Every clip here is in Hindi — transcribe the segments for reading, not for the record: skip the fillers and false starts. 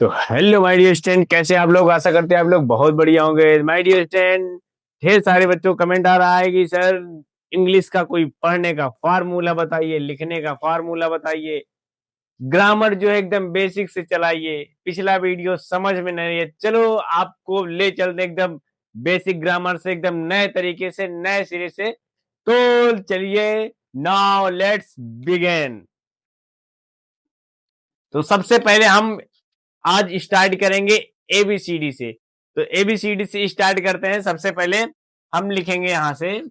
तो हेलो माय डियर स्टूडेंट, कैसे आप लोग? आशा करते हैं आप लोग बहुत बढ़िया होंगे। माय डियर स्टूडेंट, ढेर सारे बच्चों को कमेंट आ रहा है कि सर इंग्लिश का कोई पढ़ने का फार्मूला बताइए, लिखने का फार्मूला बताइए, ग्रामर जो है एकदम बेसिक से चलाइए, पिछला वीडियो समझ में नहीं है। चलो आपको ले चलते एकदम बेसिक ग्रामर से, एकदम नए तरीके से, नए सिरे से। तो चलिए, नाउ लेट्स बिगिन। तो सबसे पहले हम आज स्टार्ट करेंगे एबीसीडी से। तो एबीसीडी से स्टार्ट करते हैं। सबसे पहले हम लिखेंगे, यहां से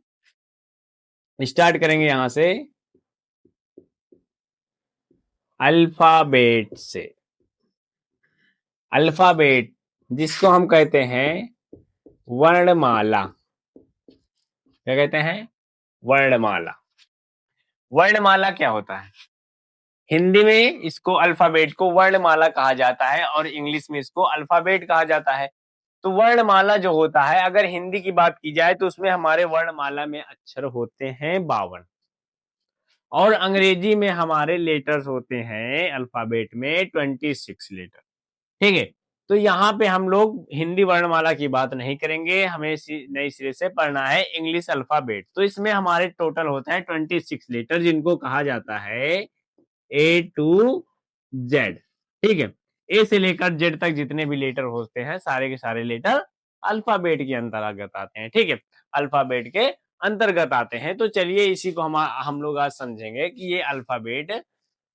स्टार्ट करेंगे, यहां से अल्फाबेट से। अल्फाबेट जिसको हम कहते हैं वर्णमाला। क्या कहते हैं? वर्णमाला। वर्णमाला क्या होता है? हिंदी में इसको अल्फाबेट को वर्णमाला कहा जाता है और इंग्लिश में इसको अल्फाबेट कहा जाता है। तो वर्णमाला जो होता है, अगर हिंदी की बात की जाए तो उसमें हमारे वर्णमाला में अक्षर होते हैं 52 और अंग्रेजी में हमारे लेटर्स होते हैं अल्फाबेट में 26 लेटर। ठीक है। तो यहाँ पे हम लोग हिंदी वर्णमाला की बात नहीं करेंगे, हमें नई सिरे से पढ़ना है इंग्लिश अल्फाबेट। तो इसमें हमारे टोटल होता है 26 लेटर, जिनको कहा जाता है A to Z। ठीक है। ए से लेकर जेड तक जितने भी लेटर होते हैं, सारे के सारे लेटर अल्फाबेट के अंतर्गत आते हैं। ठीक है, अल्फाबेट के अंतर्गत आते हैं। तो चलिए इसी को हम लोग आज समझेंगे कि ये अल्फाबेट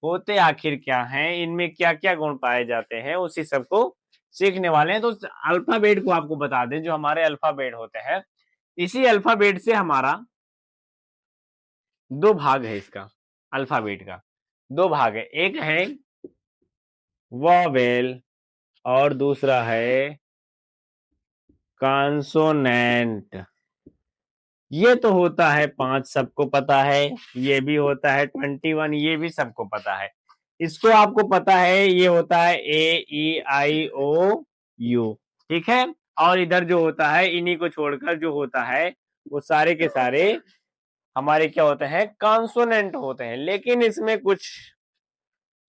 होते आखिर क्या हैं, इनमें क्या क्या गुण पाए जाते हैं, उसी सब को सीखने वाले हैं। तो अल्फाबेट को आपको बता दें, जो हमारे अल्फाबेट होते हैं, इसी अल्फाबेट से हमारा दो भाग है। इसका अल्फाबेट का दो भाग है, एक है वॉवेल और दूसरा है कॉन्सोनेंट। ये तो होता है 5, सबको पता है। ये भी होता है 21, ये भी सबको पता है। इसको आपको पता है, ये होता है A E I O U। ठीक है। और इधर जो होता है, इन्हीं को छोड़कर जो होता है, वो सारे के सारे हमारे क्या होते हैं? कॉन्सोनेंट होते हैं। लेकिन इसमें कुछ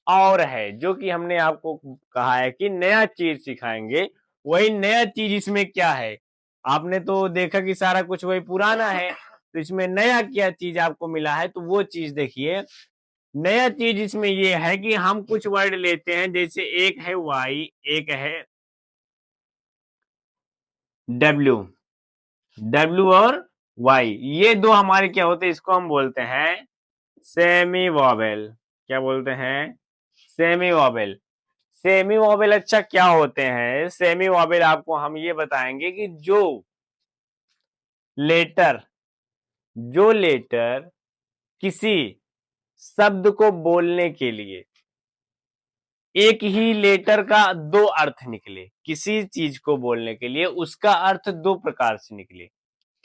और है जो कि हमने आपको कहा है कि नया चीज सिखाएंगे। वही नया चीज इसमें क्या है? आपने तो देखा कि सारा कुछ वही पुराना है, तो इसमें नया क्या चीज आपको मिला है, तो वो चीज देखिए। नया चीज इसमें ये है कि हम कुछ वर्ड लेते हैं, जैसे एक है वाई, एक है डब्ल्यू। डब्ल्यू और वाई, ये दो हमारे क्या होते हैं? इसको हम बोलते हैं सेमी वॉवेल। क्या बोलते हैं? Semi vowel. सेमी वॉवेल अच्छा क्या होते हैं? सेमी वॉवेल आपको हम ये बताएंगे कि लेटर जो लेटर किसी शब्द को बोलने के लिए एक ही लेटर का दो अर्थ निकले, किसी चीज को बोलने के लिए उसका अर्थ दो प्रकार से निकले।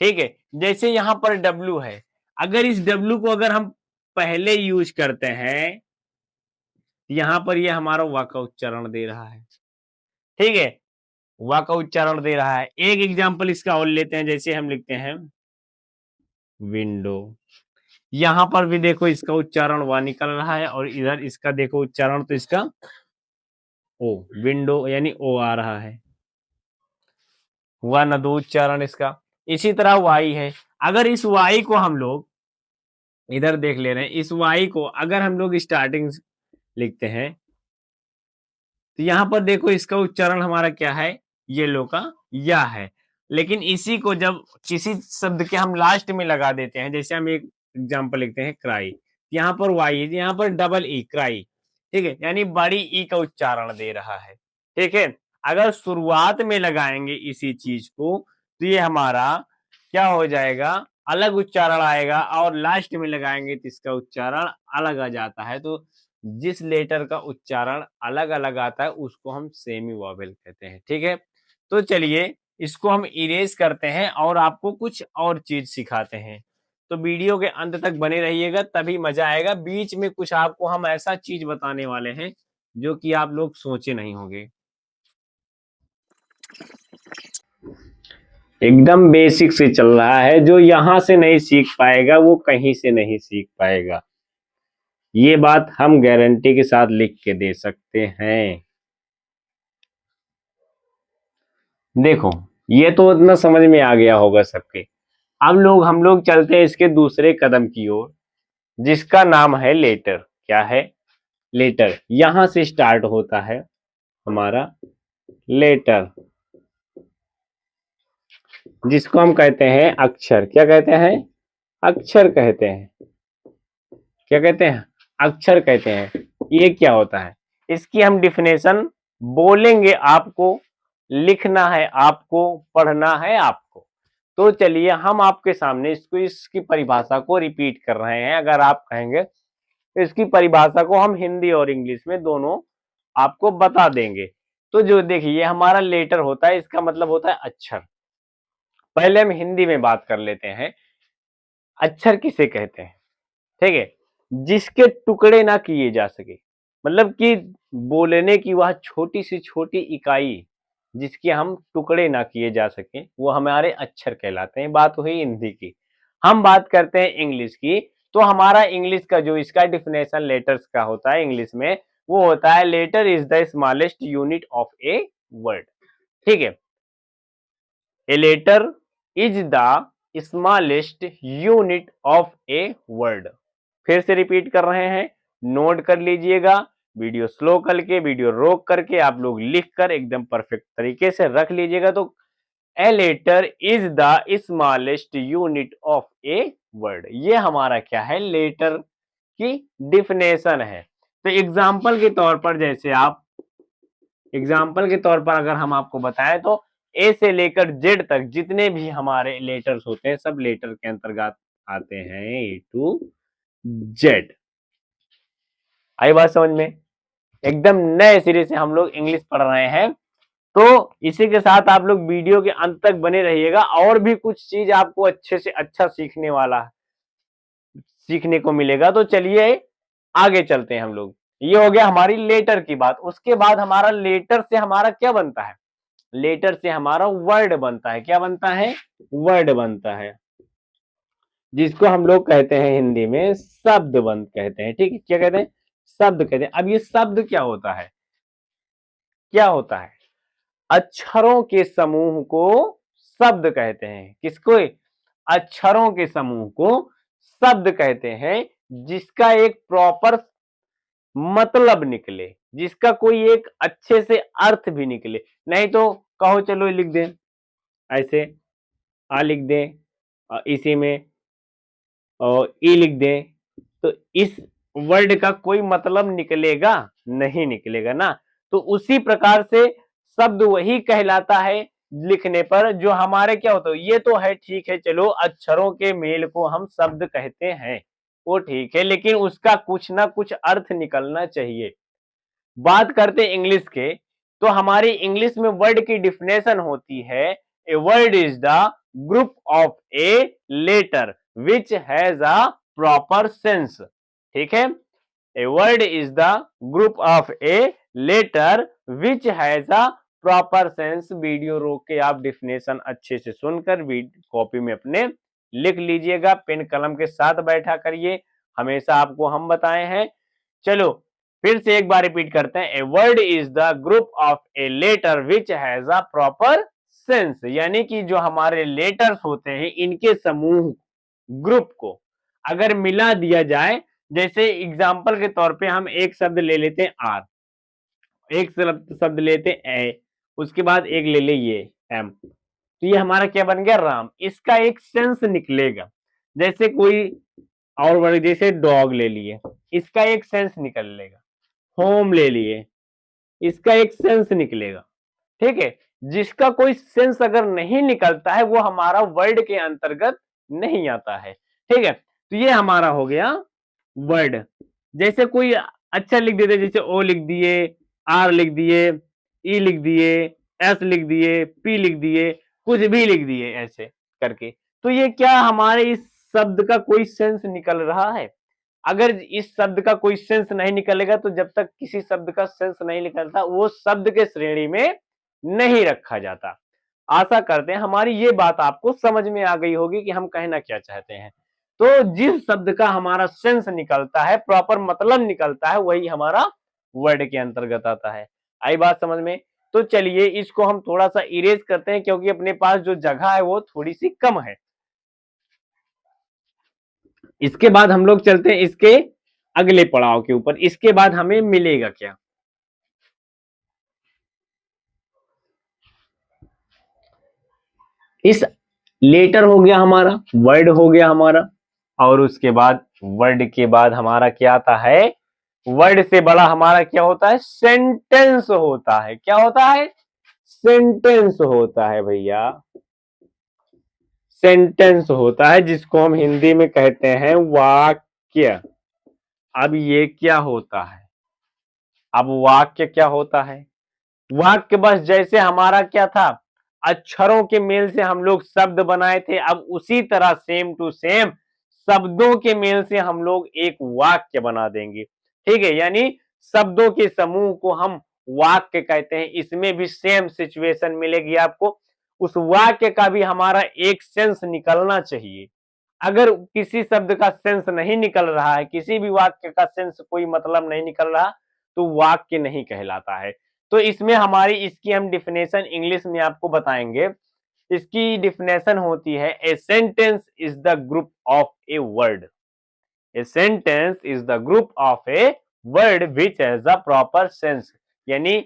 ठीक है। जैसे यहां पर डब्ल्यू है, अगर इस डब्ल्यू को अगर हम पहले यूज करते हैं, यहां पर ये हमारा वा का उच्चारण दे रहा है। ठीक है, वा का उच्चारण दे रहा है। एक एग्जाम्पल इसका और लेते हैं, जैसे हम लिखते हैं विंडो। यहां पर भी देखो इसका उच्चारण वा निकल रहा है और इधर इसका देखो उच्चारण, तो इसका ओ, विंडो यानी ओ आ रहा है। हुआ ना दो उच्चारण इसका। इसी तरह वाई है। अगर इस वाई को हम लोग इधर देख ले रहे हैं, इस वाई को अगर हम लोग स्टार्टिंग लिखते हैं, तो यहां पर देखो इसका उच्चारण हमारा क्या है? ये लो का या है। लेकिन इसी को जब किसी शब्द के हम लास्ट में लगा देते हैं, जैसे हम एक एग्जांपल लिखते हैं क्राई, यहाँ पर वाई है, यहाँ पर डबल ई, क्राई। ठीक है, यानी बड़ी ई का उच्चारण दे रहा है। ठीक है। अगर शुरुआत में लगाएंगे इसी चीज को, तो ये हमारा क्या हो जाएगा? अलग उच्चारण आएगा, और लास्ट में लगाएंगे तो इसका उच्चारण अलग आ जाता है। तो जिस लेटर का उच्चारण अलग अलग आता है उसको हम सेमी वॉवेल कहते हैं। ठीक है। तो चलिए इसको हम इरेज करते हैं और आपको कुछ और चीज सिखाते हैं। तो वीडियो के अंत तक बने रहिएगा, तभी मजा आएगा। बीच में कुछ आपको हम ऐसा चीज बताने वाले हैं जो कि आप लोग सोचे नहीं होंगे। एकदम बेसिक से चल रहा है, जो यहां से नहीं सीख पाएगा वो कहीं से नहीं सीख पाएगा। ये बात हम गारंटी के साथ लिख के दे सकते हैं। देखो ये तो इतना समझ में आ गया होगा सबके। अब हम लोग चलते हैं इसके दूसरे कदम की ओर, जिसका नाम है लेटर। क्या है? लेटर। यहां से स्टार्ट होता है हमारा लेटर, जिसको हम कहते हैं अक्षर। क्या कहते हैं? अक्षर कहते हैं। क्या कहते हैं? अक्षर कहते हैं। ये क्या होता है? इसकी हम डिफिनेशन बोलेंगे, आपको लिखना है, आपको पढ़ना है आपको। तो चलिए हम आपके सामने इसकी परिभाषा को रिपीट कर रहे हैं। अगर आप कहेंगे तो इसकी परिभाषा को हम हिंदी और इंग्लिश में दोनों आपको बता देंगे। तो जो देखिए हमारा लेटर होता है, इसका मतलब होता है अक्षर। पहले हम हिंदी में बात कर लेते हैं। अक्षर किसे कहते हैं? ठीक है, जिसके टुकड़े ना किए जा सके, मतलब कि बोलने की वह छोटी से छोटी इकाई जिसके हम टुकड़े ना किए जा सके, वो हमारे अक्षर कहलाते हैं। बात हुई हिंदी की। हम बात करते हैं इंग्लिश की। तो हमारा इंग्लिश का जो इसका डिफिनेशन लेटर्स का होता है इंग्लिश में, वो होता है letter is the smallest unit of a word. ठीक है, a letter is the smallest unit of a word. फिर से रिपीट कर रहे हैं, नोट कर लीजिएगा। वीडियो स्लो करके, वीडियो रोक करके आप लोग लिख कर एकदम परफेक्ट तरीके से रख लीजिएगा। तो a letter is the smallest unit of a word, ये हमारा क्या है? लेटर की डिफिनेशन है। तो एग्जाम्पल के तौर पर, जैसे आप एग्जाम्पल के तौर पर अगर हम आपको बताएं तो ए से लेकर जेड तक जितने भी हमारे लेटर्स होते हैं, सब लेटर के अंतर्गत आते हैं, ए टू जेड। आई बात समझ में? एकदम नए सिरे से हम लोग इंग्लिश पढ़ रहे हैं। तो इसी के साथ आप लोग वीडियो के अंत तक बने रहिएगा, और भी कुछ चीज आपको अच्छे से अच्छा सीखने को मिलेगा। तो चलिए आगे चलते हैं हम लोग। ये हो गया हमारी लेटर की बात। उसके बाद हमारा लेटर से हमारा क्या बनता है? लेटर से हमारा वर्ड बनता है। क्या बनता है? वर्ड बनता है, जिसको हम लोग कहते हैं हिंदी में शब्द बंद कहते हैं। ठीक है, क्या कहते हैं? शब्द कहते हैं। अब ये शब्द क्या होता है? क्या होता है? अक्षरों के समूह को शब्द कहते हैं। किसको? अक्षरों के समूह को शब्द कहते हैं, जिसका एक प्रॉपर मतलब निकले, जिसका कोई एक अच्छे से अर्थ भी निकले। नहीं तो कहो चलो लिख दें ऐसे, आ लिख दें, इसी में और ई लिख दें, तो इस वर्ड का कोई मतलब निकलेगा? नहीं निकलेगा ना। तो उसी प्रकार से शब्द वही कहलाता है लिखने पर जो हमारे क्या होता है। ये तो है, ठीक है, चलो अक्षरों के मेल को हम शब्द कहते हैं, वो ठीक है, लेकिन उसका कुछ ना कुछ अर्थ निकलना चाहिए। बात करते इंग्लिश के, तो हमारी इंग्लिश में वर्ड की डिफिनेशन होती है, a word is the group of a letter which has a proper sense. ठीक है, a word is the group of a letter which has a proper sense. Video रोक के आप डिफिनेशन अच्छे से सुनकर कॉपी में अपने लिख लीजिएगा, पेन कलम के साथ बैठा करिए, हमेशा आपको हम बताए हैं। चलो फिर से एक बार रिपीट करते हैं, a word is the group of a letter which has a proper sense. यानी कि जो हमारे लेटर्स होते हैं, इनके समूह ग्रुप को अगर मिला दिया जाए, जैसे एग्जाम्पल के तौर पे हम एक शब्द ले लेते हैं आर, एक शब्द लेते हैं ए, उसके बाद एक ले ले ये एम, तो ये हमारा क्या बन गया? राम। इसका एक सेंस निकलेगा। जैसे कोई और वर्ड, जैसे डॉग ले लिए, इसका एक सेंस निकलेगा। होम ले लिए, इसका एक सेंस निकलेगा। ठीक है, जिसका कोई सेंस अगर नहीं निकलता है, वो हमारा वर्ड के अंतर्गत नहीं आता है। ठीक है, तो ये हमारा हो गया वर्ड। जैसे कोई अच्छा लिख देते, जैसे ओ लिख दिए, आर लिख दिए, ई लिख दिए, एस लिख दिए, पी लिख दिए, कुछ भी लिख दिए ऐसे करके, तो ये क्या हमारे इस शब्द का कोई सेंस निकल रहा है? अगर इस शब्द का कोई सेंस नहीं निकलेगा, तो जब तक किसी शब्द का सेंस नहीं निकलता, वो शब्द के श्रेणी में नहीं रखा जाता। आशा करते हैं हमारी ये बात आपको समझ में आ गई होगी कि हम कहना क्या चाहते हैं। तो जिस शब्द का हमारा सेंस निकलता है, प्रॉपर मतलब निकलता है, वही हमारा वर्ड के अंतर्गत आता है। आई बात समझ में? तो चलिए इसको हम थोड़ा सा इरेज करते हैं, क्योंकि अपने पास जो जगह है वो थोड़ी सी कम है। इसके बाद हम लोग चलते हैं इसके अगले पड़ाव के ऊपर। इसके बाद हमें मिलेगा क्या? इस लेटर हो गया हमारा, वर्ड हो गया हमारा, और उसके बाद वर्ड के बाद हमारा क्या आता है? वर्ड से बड़ा हमारा क्या होता है? सेंटेंस होता है। क्या होता है? सेंटेंस होता है भैया, सेंटेंस होता है, जिसको हम हिंदी में कहते हैं वाक्य। अब ये क्या होता है? अब वाक्य क्या होता है? वाक्य बस जैसे हमारा क्या था, अक्षरों के मेल से हम लोग शब्द बनाए थे, अब उसी तरह सेम टू सेम शब्दों के मेल से हम लोग एक वाक्य बना देंगे। ठीक है, यानी शब्दों के समूह को हम वाक्य कहते हैं। इसमें भी सेम सिचुएशन मिलेगी आपको। उस वाक्य का भी हमारा एक सेंस निकलना चाहिए। अगर किसी शब्द का सेंस नहीं निकल रहा है, किसी भी वाक्य का सेंस कोई मतलब नहीं निकल रहा, तो वाक्य नहीं कहलाता है। तो इसमें हमारी इसकी हम डिफिनेशन इंग्लिश में आपको बताएंगे। इसकी डिफिनेशन होती है, a sentence is the group of a word. A sentence is the group of a word which has a proper sense. यानी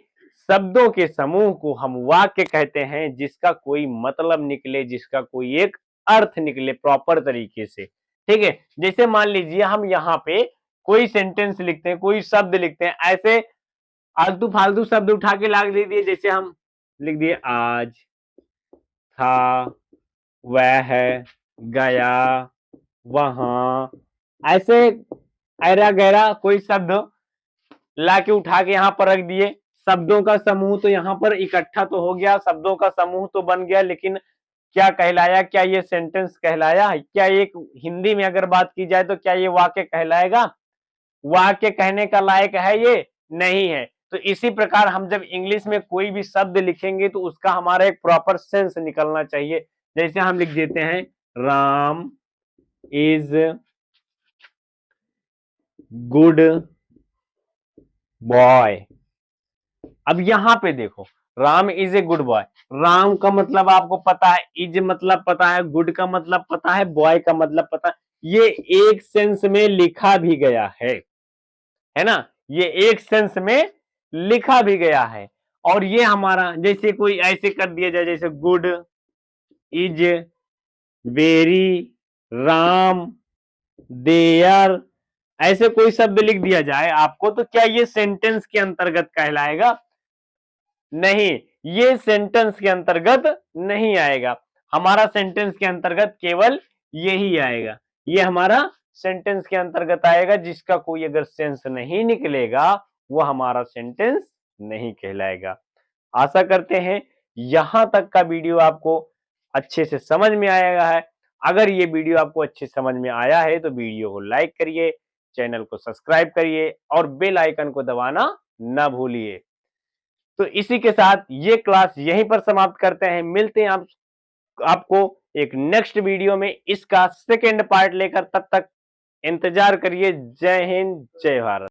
शब्दों के समूह को हम वाक्य कहते हैं, जिसका कोई मतलब निकले, जिसका कोई एक अर्थ निकले प्रॉपर तरीके से। ठीक है, जैसे मान लीजिए हम यहाँ पे कोई सेंटेंस लिखते हैं, कोई शब्द लिखते हैं, ऐसे आलतू फालतू शब्द उठा के लाग दे दिए। जैसे हम लिख दिए आज, था, वह, गया, वहां, ऐसे ऐरा गैरा कोई शब्द लाके उठा के यहाँ पर रख दिए। शब्दों का समूह तो यहाँ पर इकट्ठा तो हो गया, शब्दों का समूह तो बन गया, लेकिन क्या कहलाया? क्या ये सेंटेंस कहलाया? क्या एक हिंदी में अगर बात की जाए तो क्या ये वाक्य कहलाएगा? वाक्य कहने का लायक है ये? नहीं है। तो इसी प्रकार हम जब इंग्लिश में कोई भी शब्द लिखेंगे तो उसका हमारा एक प्रॉपर सेंस निकलना चाहिए। जैसे हम लिख देते हैं, राम इज गुड बॉय। अब यहां पे देखो, Ram is a good boy. Ram का मतलब आपको पता है, इज मतलब पता है, गुड का मतलब पता है, बॉय का मतलब पता है। ये एक सेंस में लिखा भी गया है ना? ये एक सेंस में लिखा भी गया है। और ये हमारा, जैसे कोई ऐसे कर दिया जाए, जैसे good is very Ram there, ऐसे कोई शब्द लिख दिया जाए आपको, तो क्या ये सेंटेंस के अंतर्गत कहलाएगा? नहीं, ये सेंटेंस के अंतर्गत नहीं आएगा। हमारा सेंटेंस के अंतर्गत केवल यही आएगा। ये हमारा सेंटेंस के अंतर्गत आएगा, जिसका कोई अगर सेंस नहीं निकलेगा वो हमारा सेंटेंस नहीं कहलाएगा। आशा करते हैं यहां तक का वीडियो आपको अच्छे से समझ में आएगा है। अगर ये वीडियो आपको अच्छे समझ में आया है तो वीडियो को लाइक करिए, चैनल को सब्सक्राइब करिए और बेल आइकन को दबाना ना भूलिए। तो इसी के साथ ये क्लास यहीं पर समाप्त करते हैं। मिलते हैं आपको एक नेक्स्ट वीडियो में इसका सेकेंड पार्ट लेकर। तब तक इंतजार करिए। जय हिंद, जय भारत।